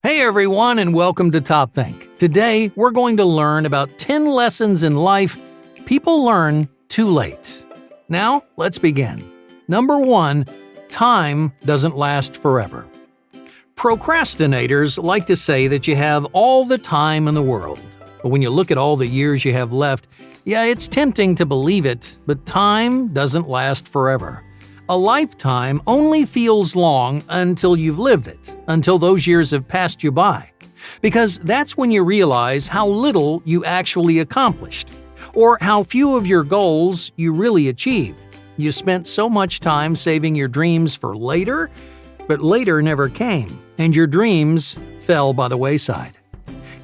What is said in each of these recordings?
Hey everyone, and welcome to Top Think. Today, we're going to learn about 10 lessons in life people learn too late. Now, let's begin. Number 1, time doesn't last forever. Procrastinators like to say that you have all the time in the world. But when you look at all the years you have left, yeah, it's tempting to believe it, but time doesn't last forever. A lifetime only feels long until you've lived it, until those years have passed you by. Because that's when you realize how little you actually accomplished, or how few of your goals you really achieved. You spent so much time saving your dreams for later, but later never came, and your dreams fell by the wayside.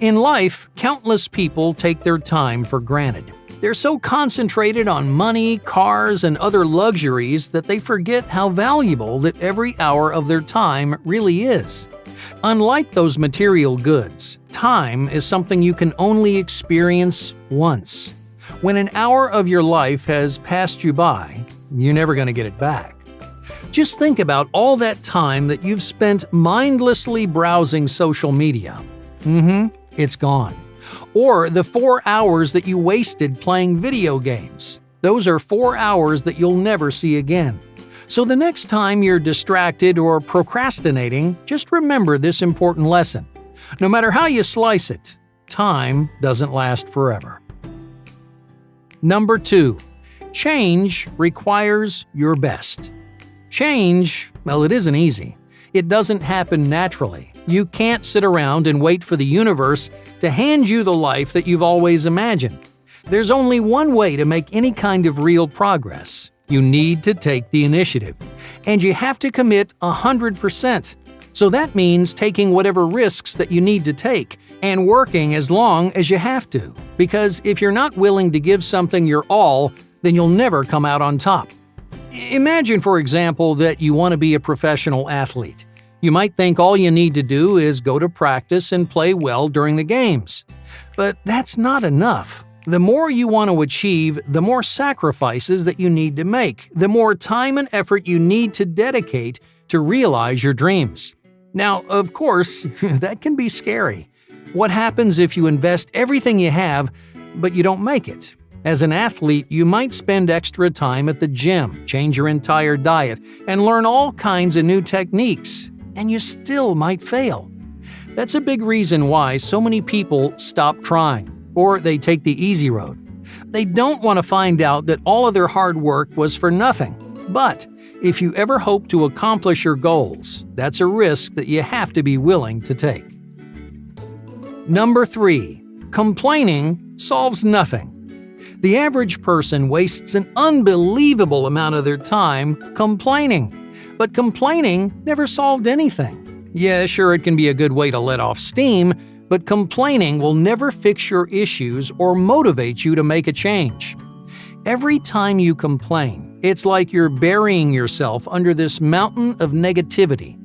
In life, countless people take their time for granted. They're so concentrated on money, cars, and other luxuries that they forget how valuable that every hour of their time really is. Unlike those material goods, time is something you can only experience once. When an hour of your life has passed you by, you're never going to get it back. Just think about all that time that you've spent mindlessly browsing social media. It's gone. Or the 4 hours that you wasted playing video games. Those are 4 hours that you'll never see again. So the next time you're distracted or procrastinating, just remember this important lesson. No matter how you slice it, time doesn't last forever. Number 2, change requires your best. Change, well, it isn't easy. It doesn't happen naturally. You can't sit around and wait for the universe to hand you the life that you've always imagined. There's only one way to make any kind of real progress. You need to take the initiative. And you have to commit 100%. So that means taking whatever risks that you need to take and working as long as you have to. Because if you're not willing to give something your all, then you'll never come out on top. Imagine, for example, that you want to be a professional athlete. You might think all you need to do is go to practice and play well during the games. But that's not enough. The more you want to achieve, the more sacrifices that you need to make, the more time and effort you need to dedicate to realize your dreams. Now, of course, that can be scary. What happens if you invest everything you have, but you don't make it? As an athlete, you might spend extra time at the gym, change your entire diet, and learn all kinds of new techniques, and you still might fail. That's a big reason why so many people stop trying, or they take the easy road. They don't want to find out that all of their hard work was for nothing. But if you ever hope to accomplish your goals, that's a risk that you have to be willing to take. Number 3, complaining solves nothing. The average person wastes an unbelievable amount of their time complaining. But complaining never solved anything. Yeah, sure, it can be a good way to let off steam, but complaining will never fix your issues or motivate you to make a change. Every time you complain, it's like you're burying yourself under this mountain of negativity.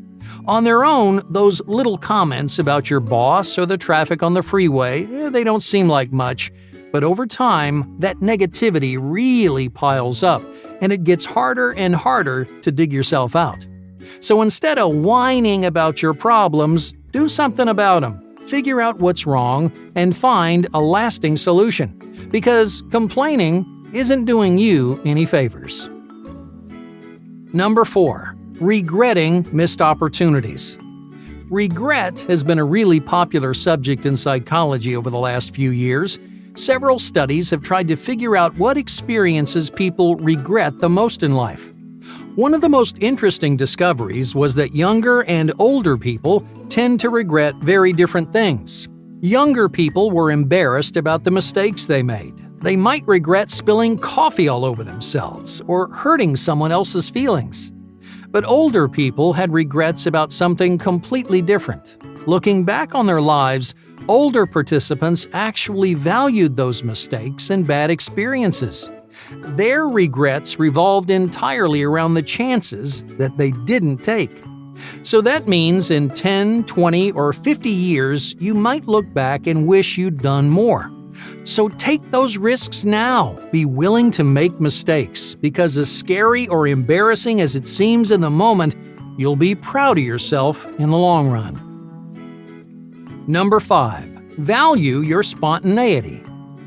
On their own, those little comments about your boss or the traffic on the freeway, they don't seem like much. But over time, that negativity really piles up, and it gets harder and harder to dig yourself out. So instead of whining about your problems, do something about them. Figure out what's wrong and find a lasting solution. Because complaining isn't doing you any favors. Number 4, regretting missed opportunities. Regret has been a really popular subject in psychology over the last few years. Several studies have tried to figure out what experiences people regret the most in life. One of the most interesting discoveries was that younger and older people tend to regret very different things. Younger people were embarrassed about the mistakes they made. They might regret spilling coffee all over themselves or hurting someone else's feelings. But older people had regrets about something completely different. Looking back on their lives, older participants actually valued those mistakes and bad experiences. Their regrets revolved entirely around the chances that they didn't take. So that means in 10, 20, or 50 years, you might look back and wish you'd done more. So take those risks now. Be willing to make mistakes, because as scary or embarrassing as it seems in the moment, you'll be proud of yourself in the long run. Number 5. Value your spontaneity.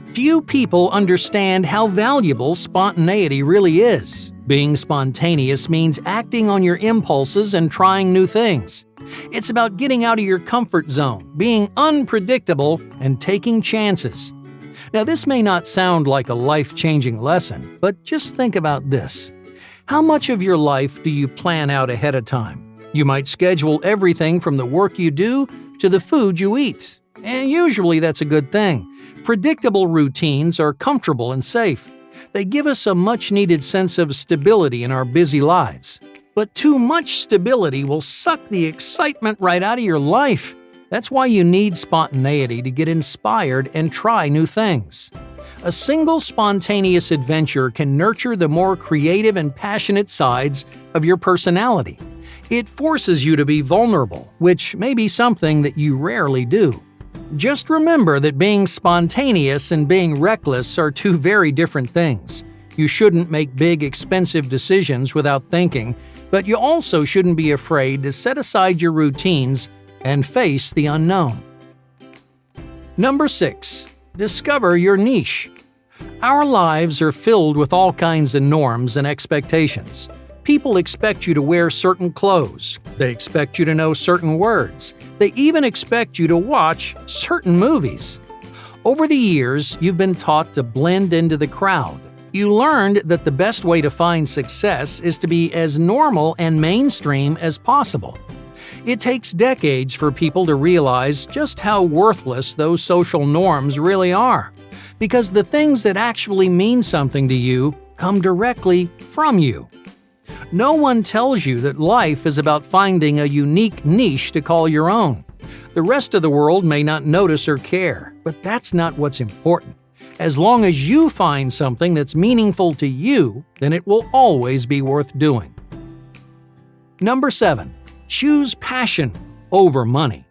Few people understand how valuable spontaneity really is. Being spontaneous means acting on your impulses and trying new things. It's about getting out of your comfort zone, being unpredictable, and taking chances. Now, this may not sound like a life-changing lesson, but just think about this. How much of your life do you plan out ahead of time? You might schedule everything from the work you do to the food you eat. And usually that's a good thing. Predictable routines are comfortable and safe. They give us a much-needed sense of stability in our busy lives. But too much stability will suck the excitement right out of your life. That's why you need spontaneity to get inspired and try new things. A single spontaneous adventure can nurture the more creative and passionate sides of your personality. It forces you to be vulnerable, which may be something that you rarely do. Just remember that being spontaneous and being reckless are two very different things. You shouldn't make big, expensive decisions without thinking, but you also shouldn't be afraid to set aside your routines and face the unknown. Number 6. Discover your niche. Our lives are filled with all kinds of norms and expectations. People expect you to wear certain clothes. They expect you to know certain words. They even expect you to watch certain movies. Over the years, you've been taught to blend into the crowd. You learned that the best way to find success is to be as normal and mainstream as possible. It takes decades for people to realize just how worthless those social norms really are, because the things that actually mean something to you come directly from you. No one tells you that life is about finding a unique niche to call your own. The rest of the world may not notice or care, but that's not what's important. As long as you find something that's meaningful to you, then it will always be worth doing. Number 7. Choose passion over money.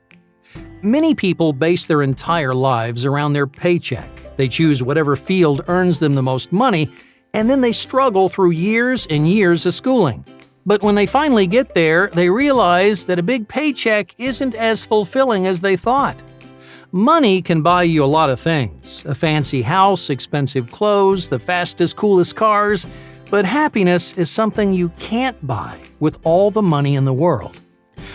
Many people base their entire lives around their paycheck. They choose whatever field earns them the most money, and then they struggle through years and years of schooling. But when they finally get there, they realize that a big paycheck isn't as fulfilling as they thought. Money can buy you a lot of things: a fancy house, expensive clothes, the fastest, coolest cars, but happiness is something you can't buy with all the money in the world.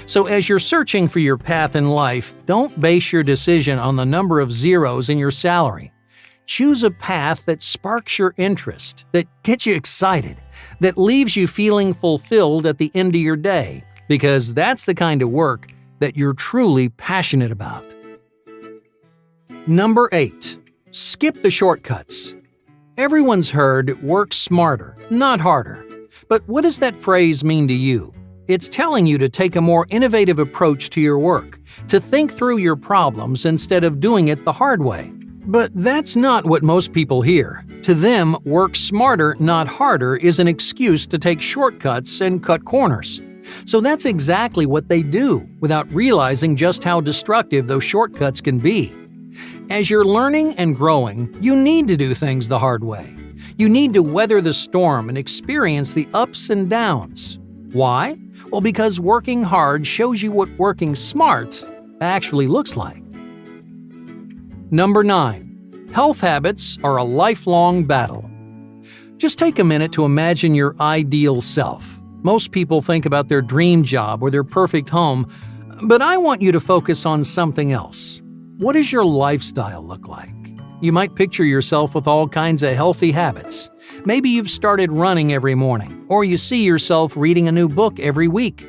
So as you're searching for your path in life, don't base your decision on the number of zeros in your salary. Choose a path that sparks your interest, that gets you excited, that leaves you feeling fulfilled at the end of your day, because that's the kind of work that you're truly passionate about. Number 8. Skip the shortcuts. Everyone's heard "work smarter, not harder." But what does that phrase mean to you? It's telling you to take a more innovative approach to your work, to think through your problems instead of doing it the hard way. But that's not what most people hear. To them, "work smarter, not harder" is an excuse to take shortcuts and cut corners. So that's exactly what they do, without realizing just how destructive those shortcuts can be. As you're learning and growing, you need to do things the hard way. You need to weather the storm and experience the ups and downs. Why? Well, because working hard shows you what working smart actually looks like. Number 9. Health habits are a lifelong battle. Just take a minute to imagine your ideal self. Most people think about their dream job or their perfect home, but I want you to focus on something else. What does your lifestyle look like? You might picture yourself with all kinds of healthy habits. Maybe you've started running every morning, or you see yourself reading a new book every week.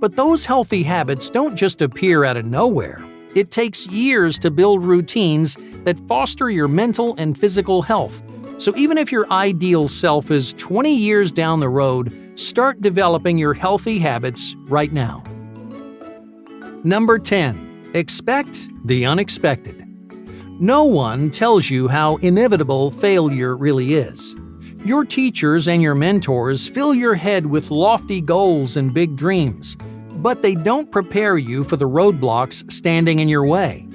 But those healthy habits don't just appear out of nowhere. It takes years to build routines that foster your mental and physical health. So even if your ideal self is 20 years down the road, start developing your healthy habits right now. Number 10. Expect the unexpected. No one tells you how inevitable failure really is. Your teachers and your mentors fill your head with lofty goals and big dreams, but they don't prepare you for the roadblocks standing in your way.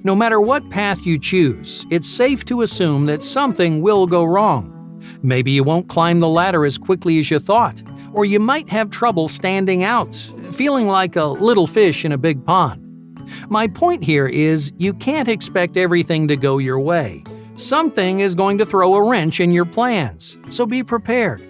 No matter what path you choose, it's safe to assume that something will go wrong. Maybe you won't climb the ladder as quickly as you thought, or you might have trouble standing out, feeling like a little fish in a big pond. My point here is you can't expect everything to go your way. Something is going to throw a wrench in your plans, so be prepared.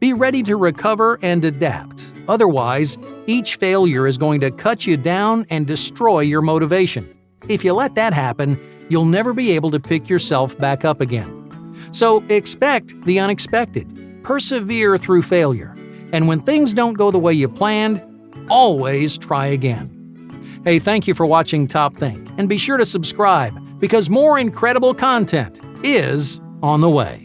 Be ready to recover and adapt. Otherwise, each failure is going to cut you down and destroy your motivation. If you let that happen, you'll never be able to pick yourself back up again. So expect the unexpected. Persevere through failure. And when things don't go the way you planned, always try again. Hey, thank you for watching Top Think, and be sure to subscribe because more incredible content is on the way.